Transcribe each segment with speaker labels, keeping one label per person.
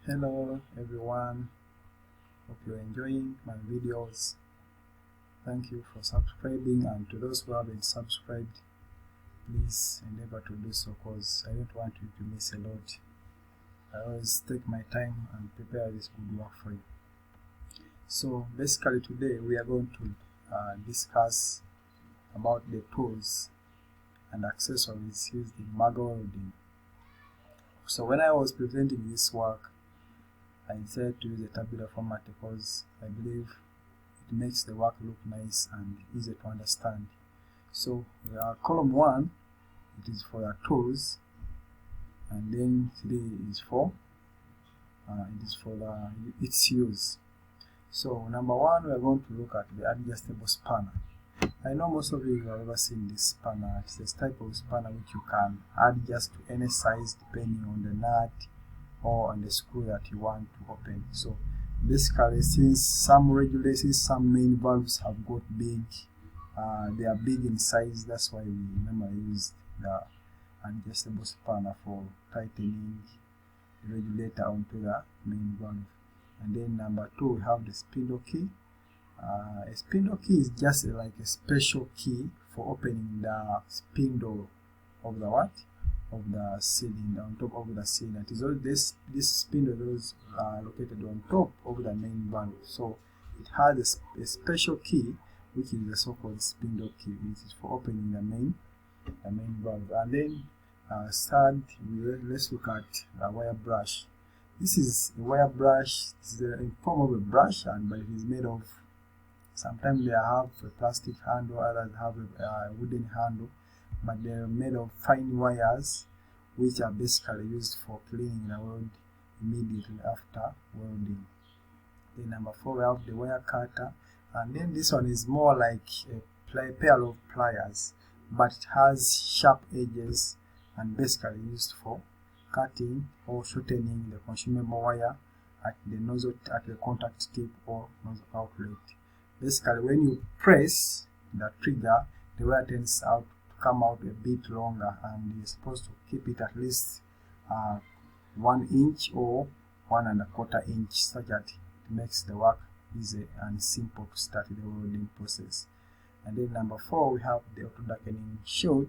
Speaker 1: Hello everyone, hope you're enjoying my videos. Thank you for subscribing, and to those who haven't subscribed, please endeavor to do so because I don't want you to miss a lot. I always take my time and prepare this good work for you. So basically today we are going to discuss about the tools and accessories used in MAGA welding. So when I was presenting this work, I decided to use a tabular format because I believe it makes the work look nice and easy to understand. So column 1, it is for the tools, and then 3 is for its use. So number 1, we are going to look at the adjustable spanner. I know most of you have ever seen this spanner. It's a type of spanner which you can adjust to any size depending on the nut or on the screw that you want to open. So basically, since some regulations, some main valves have got big, they are big in size, that's why we normally use the adjustable spanner for tightening the regulator onto the main valve. And then number 2, we have the spindle key. A spindle key is just like a special key for opening the spindle of the cylinder, on top of the cylinder. It is all this spindle is located on top of the main valve, so it has a special key which is the so-called spindle key. It is for opening the main valve. And then third, let's look at the wire brush. This is a wire brush. This is in form of a brush, but it is made of, sometimes they have a plastic handle, others have a wooden handle, but they are made of fine wires which are basically used for cleaning the weld immediately after welding. Then number 4, we have the wire cutter, and then this one is more like a pair of pliers, but it has sharp edges and basically used for cutting or shortening the consumable wire at the nozzle, at the contact tip or nozzle outlet. Basically, when you press the trigger, the wire tends to come out a bit longer, and you're supposed to keep it at least 1 inch or 1¼ inch, such that it makes the work easy and simple to start the welding process. And then number 4, we have the auto darkening shield.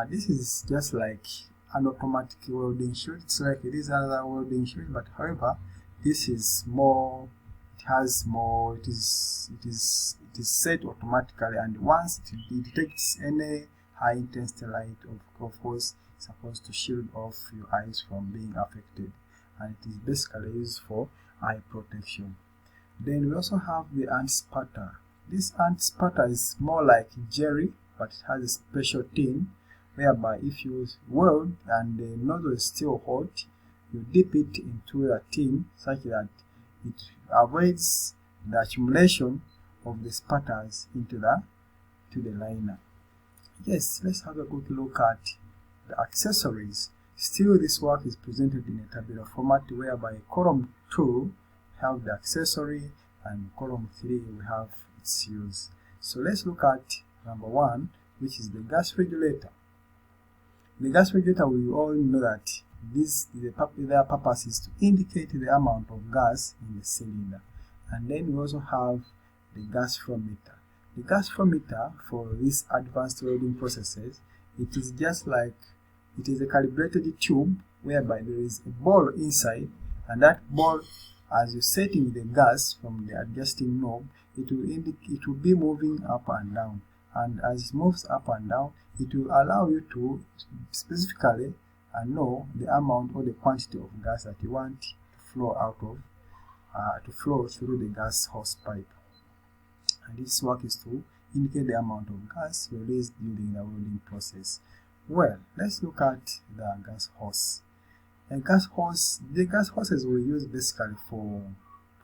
Speaker 1: This is just like an automatic welding shield. It's like it is another welding shield, but however, this is more. It has more. It is set automatically, and once it detects any high intensity light, of course, it's supposed to shield off your eyes from being affected, and it is basically used for eye protection. Then we also have the anti-spatter. This anti-spatter is more like jelly, but it has a special tin whereby if you weld and the nozzle is still hot, you dip it into the tin such that it avoids the accumulation of the spatters into the liner. Yes, let's have a good look at the accessories. Still, this work is presented in a tabular format, whereby column 2 we have the accessory and column 3 we have its use. So let's look at number 1, which is the gas regulator. The gas regulator, we all know that their purpose is to indicate the amount of gas in the cylinder. And then we also have the gas flow meter. The gas flow meter for these advanced welding processes, it is just like, it is a calibrated tube whereby there is a ball inside, and that ball, as you're setting the gas from the adjusting knob, it will be moving up and down, and as it moves up and down, it will allow you to specifically know the amount or the quantity of gas that you want to flow out of, to flow through the gas hose pipe. And this work is to indicate the amount of gas released during the welding process. Well, let's look at the gas hose. The gas hoses we use basically in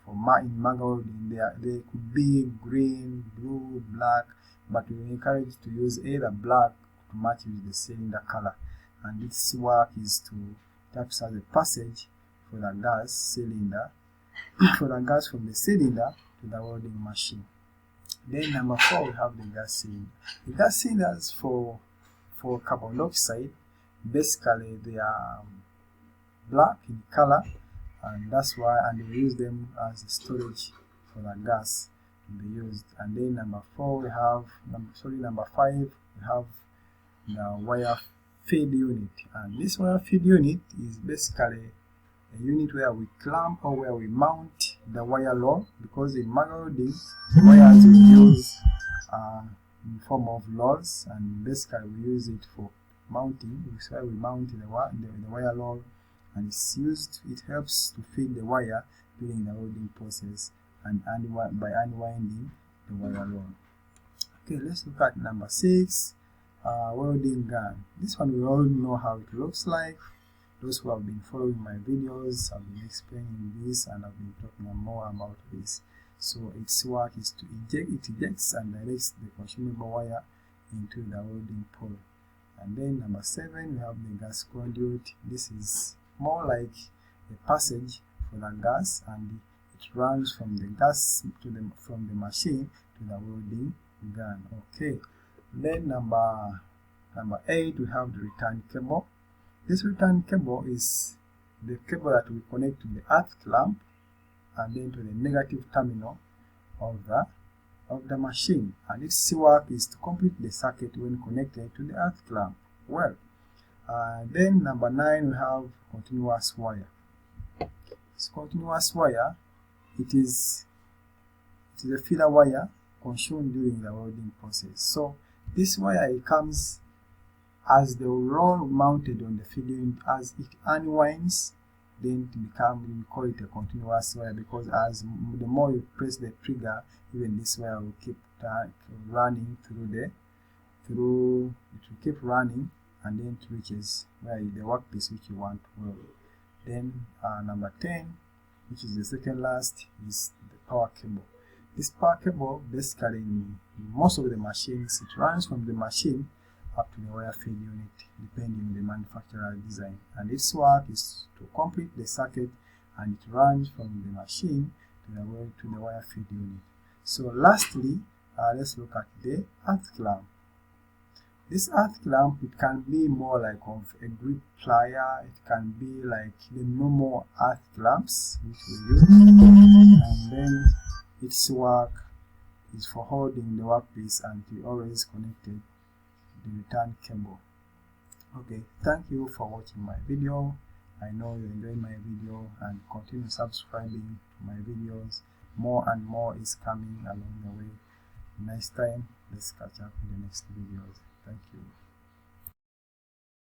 Speaker 1: MAGA welding. They could be green, blue, black, but we encourage to use either black to match with the cylinder color. And this work is to act as a passage for the gas cylinder, for the gas from the cylinder to the welding machine. Then number 4, we have the gas cylinder. The gas cylinders for carbon dioxide, basically they are black in color, and that's why, and we use them as storage for the gas to be used. And then number 4 we have number 5 we have the wire feed unit, and this wire feed unit is basically a unit where we clamp or where we mount the wire rod, because in manual welding the wires we use in form of rods, and basically we use it for mounting. That's why we mount the wire rod, and it's used, it helps to feed the wire during the welding process and by unwinding the wire rod. Okay, let's look at number 6, welding gun. This one we all know how it looks like. Those who have been following my videos have been explaining this, and I've been talking more about this. So its work is to ejects and directs the consumable wire into the welding pole. And then number 7 we have the gas conduit. This is more like a passage for the gas, and it runs from the gas from the machine to the welding gun. Okay, then number 8 we have the return cable. This return cable is the cable that we connect to the earth clamp and then to the negative terminal of the machine, and its work is to complete the circuit when connected to the earth clamp. Well, then number 9 we have continuous wire. This continuous wire, it is a feeder wire consumed during the welding process. So this wire, it comes as the rod mounted on the feed unit. As it unwinds, then we call it a continuous wire, because as the more you press the trigger, even this wire will keep running it will keep running, and then it reaches where the workpiece which you want to weld. Then number 10, which is the second last, is the power cable. This power cable, basically in most of the machines, it runs from the machine up to the wire feed unit, depending on the manufacturer design, and its work is to complete the circuit, and it runs from the machine to the wire feed unit. So lastly, let's look at the earth clamp. This earth clamp, it can be more like of a grip plier, it can be like the normal earth clamps which we use, and then its work is for holding the workpiece and to always connected the return cable. Okay, thank you for watching my video. I know you enjoy my video, and continue subscribing to my videos. More and more is coming along the way. Next time, let's catch up in the next videos. Thank you.